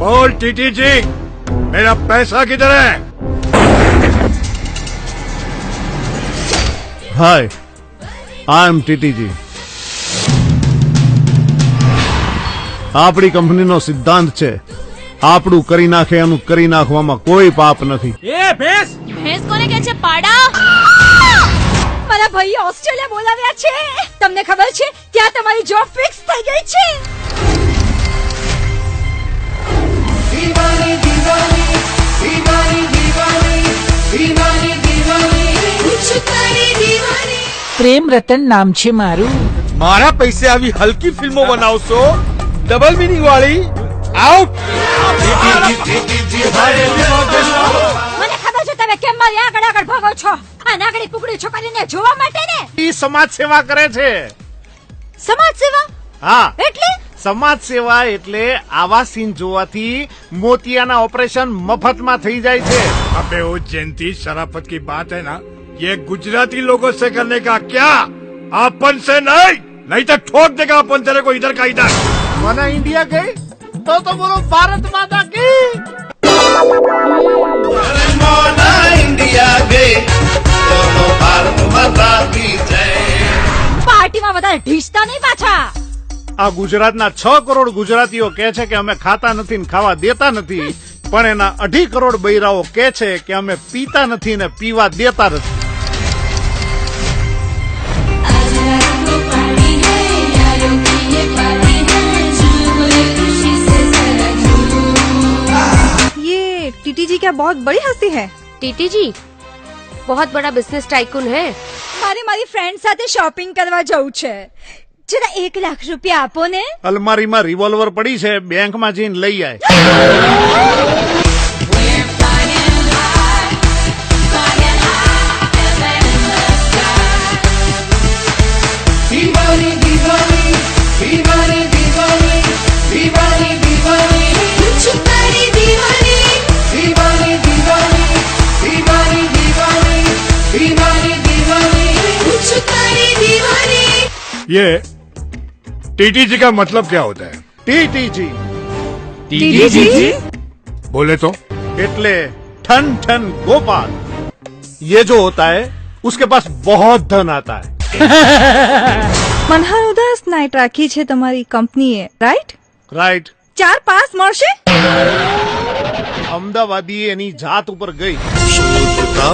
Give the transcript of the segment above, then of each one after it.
बोल टीटी जी, मेरा पैसा किधर है? हाय, आई एम ટીટીજી। આપણી કંપનીનો સિદ્ધાંત છે, આપણું કરી નાખે એનું કરી નાખવામાં કોઈ પાપ નથી। એ ભેંસ કોને કહે છે? પાડા મારા ભાઈ ઓસ્ટ્રેલિયા બોલાવ્યા છે। તમને ખબર છે ત્યાં તમારી જોબ ફિક્સ થઈ ગઈ છે। दीवानी दीवानी दीवानी दीवानी दीवानी दीवानी कुछ करे दीवानी। પ્રેમ રતન નામ છે મારું। મારા પૈસે આવી હલકી ફિલ્મો બનાવશો, ડબલ મીનિંગ વાળી, આઉટ। મને ખબર છે તમે કેમ મારી આગળ આગળ ભાગો છો। આ નાગડી કુકડી છોકરીને જોવા માટે ને। ઈ સમાજ સેવા કરે છે। સમાજ સેવા હા, એટલે સમાજ સેવા એટલે આવા સીન જોવાથી મોતિયાના ઓપરેશન મફતમાં થઈ જાય છે। अबे वो जयंती, शराफत की बात है ना, ये गुजराती लोगों से करने का क्या, अपन से नहीं, नहीं तो ठोक देगा अपन तेरे को इधर का इधर। મને ઇન્ડિયા ગઈ તો બોલો ભારત માતા की। इंडिया गए दोनों भारत माता की जय। પાર્ટીમાં વધારે ઢીસતા નહીં પાછા। આ ગુજરાતના 6 કરોડ ગુજરાતીઓ કહે છે કે અમે ખાતા નથી ને ખાવા દેતા નથી, પણ એના 2.5 કરોડ બૈરાઓ કહે છે કે અમે પીતા નથી ને પીવા દેતા નથી। ये टीटी जी क्या बहुत बड़ी हस्ती है? टीटी जी बहुत बड़ा बिजनेस टाइकून है। મારે મારી ફ્રેન્ડ સાથે શોપિંગ કરવા જવું છે। જરા 1 લાખ રૂપિયા આપો ને। અલમારીમાં રિવોલ્વર પડી છે, બેંકમાં જઈને લઈ આય। दीवानी दीवानी दीवानी दीवानी दीवानी दीवानी कुछ करे दीवानी दीवानी दीवानी दीवानी दीवानी दीवानी दीवानी कुछ करे दीवानी। ये टीटी जी का मतलब क्या होता है? ટીટીજી टीटी बोले तो એટલે ठन ठन गोपाल। ये जो होता है उसके पास बहुत धन आता है। મનહર ઉદાસ નાઈટ રાખી છે તમારી કંપનીએ, રાઈટ? રાઈટ। 4 પાસ મળશે? અમદાવાદી એની જાત ઉપર ગઈ। शोधता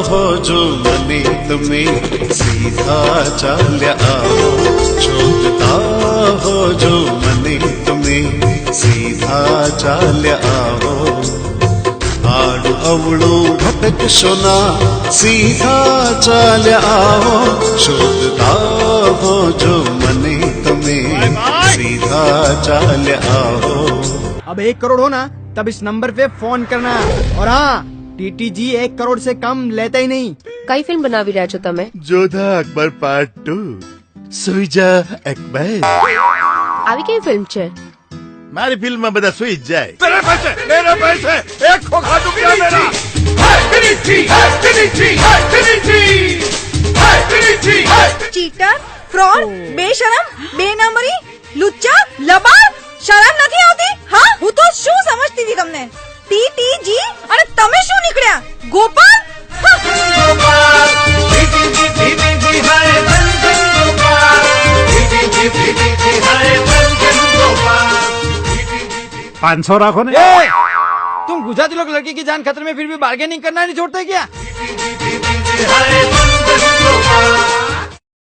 हो जो मने तुम्हें सीधा चाल्या आओ। शोधता हो जो मने तुम्हें सीधा चाल्या आओ। आड़ू अवड़ू भटक सोना सीधा चाल्या आओ। शोधता हो जो मने तुम्हें सीधा चाल्या आओ। अब 1 करोड़ हो ना तब इस नंबर पे फोन करना। और हाँ, टीटी जी 1 करोड़ से कम लेता ही नहीं। कई फिल्म बनावी રહ્યા છો તમે? जोधा अकबर पार्ट 2 सुईजा अकबर। આવી કઈ ફિલ્મ છે? मारी फिल्म में बता सुई जाए। मेरे पैसे एक खोखा दूं क्या मेरा? ચીટર, ફ્રોડ, બેશરમ, બે નંબરી, લુચ્ચા, લબાડ, શરમ નથી આવતી? હા, હું તો શું સમજતી હતી તમને? ટીટીજી અને તમે શું નીકળ્યા? ગોપાલ? હા। 500 રાખો ને। तुम गुजराती लोग लड़की की जान खतरे में फिर भी बार्गेनिंग करना नहीं छोड़ते क्या?